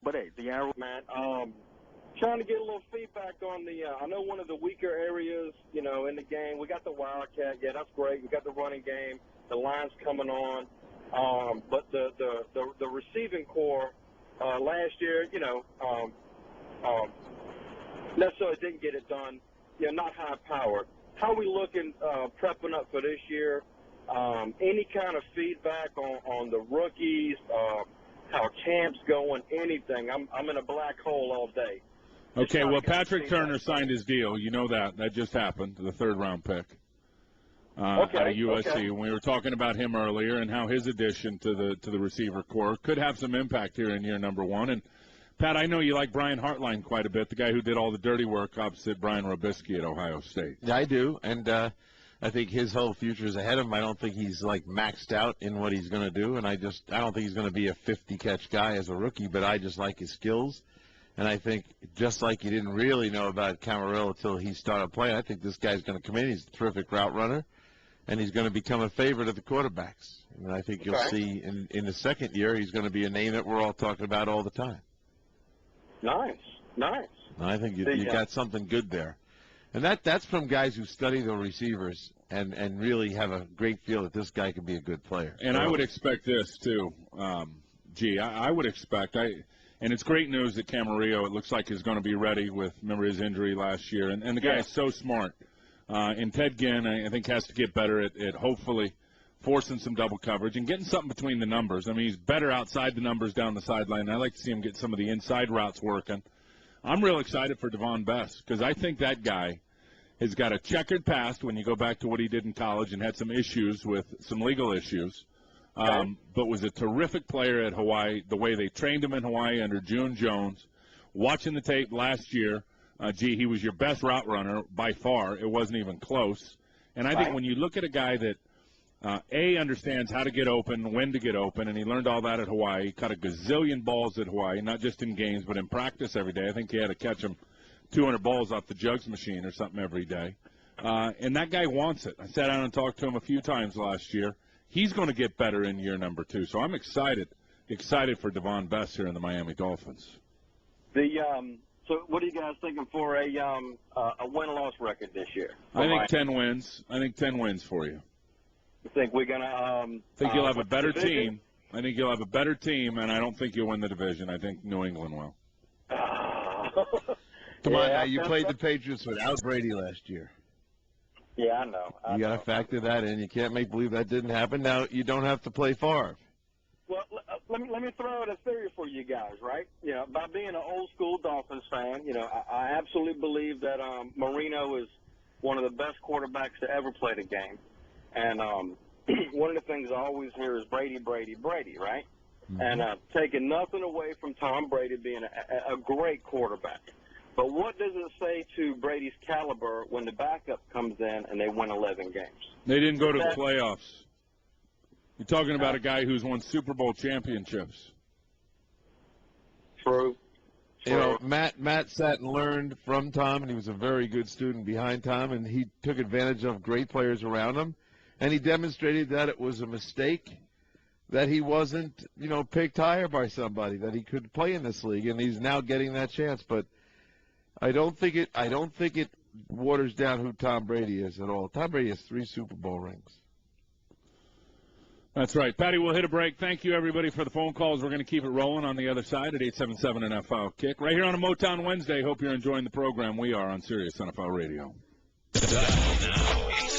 But hey, the arrow, man. Trying to get a little feedback on the. I know one of the weaker areas, in the game. We got the Wildcat. Yeah, that's great. We got the running game. The line's coming on. But the receiving core last year, necessarily didn't get it done. Yeah, not high powered. How are we looking, prepping up for this year? Any kind of feedback on the rookies? How camp's going? Anything? I'm in a black hole all day. Okay, well, Patrick Turner signed his deal. You know that. That just happened, the third-round pick out of USC. Okay. We were talking about him earlier and how his addition to the receiver corps could have some impact here in year number one. And, Pat, I know you like Brian Hartline quite a bit, the guy who did all the dirty work opposite Brian Robisky at Ohio State. Yeah, I do, and I think his whole future is ahead of him. I don't think he's, maxed out in what he's going to do, and I don't think he's going to be a 50-catch guy as a rookie, but I just like his skills. And I think just like you didn't really know about Camarillo until he started playing, I think this guy's going to come in. He's a terrific route runner, and he's going to become a favorite of the quarterbacks. And I think you'll see in the second year he's going to be a name that we're all talking about all the time. Nice. And I think you got something good there. And that's from guys who study the receivers and really have a great feel that this guy can be a good player. And I would expect this, too. I would expect – and it's great news that Camarillo, it looks like, is going to be ready with, remember, his injury last year. And the guy is so smart. And Ted Ginn, I think, has to get better at hopefully forcing some double coverage and getting something between the numbers. I mean, he's better outside the numbers down the sideline. I like to see him get some of the inside routes working. I'm real excited for Devon Best because I think that guy has got a checkered past when you go back to what he did in college and had some issues with some legal issues. But was a terrific player at Hawaii, the way they trained him in Hawaii under June Jones. Watching the tape last year, he was your best route runner by far. It wasn't even close. And I think when you look at a guy that, understands how to get open, when to get open, and he learned all that at Hawaii. He caught a gazillion balls at Hawaii, not just in games, but in practice every day. I think he had to catch him 200 balls off the jugs machine or something every day. And that guy wants it. I sat down and talked to him a few times last year. He's going to get better in year number two. So I'm excited for Devon Best here in the Miami Dolphins. So what are you guys thinking for a win-loss record this year? I think 10 wins. I think 10 wins for you. You think we're going to I think you'll have a better team. I think you'll have a better team, and I don't think you'll win the division. I think New England will. Come on now. You played the Patriots without Brady last year. Yeah, I know. You got to factor that in. You can't make believe that didn't happen. Now, you don't have to play Favre. Well, let me throw out a theory for you guys, right? By being an old-school Dolphins fan, I absolutely believe that Marino is one of the best quarterbacks to ever play the game. And one of the things I always hear is Brady, right? Mm-hmm. And taking nothing away from Tom Brady being a great quarterback. But what does it say to Brady's caliber when the backup comes in and they win 11 games? They didn't go to the playoffs. You're talking about a guy who's won Super Bowl championships. True. Matt sat and learned from Tom, and he was a very good student behind Tom, and he took advantage of great players around him, and he demonstrated that it was a mistake that he wasn't, picked higher by somebody, that he could play in this league, and he's now getting that chance. But I don't think it waters down who Tom Brady is at all. Tom Brady has 3 Super Bowl rings. That's right. Patty, we'll hit a break. Thank you, everybody, for the phone calls. We're going to keep it rolling on the other side at 877 NFL Kick. Right here on a Motown Wednesday. Hope you're enjoying the program. We are on Sirius NFL Radio.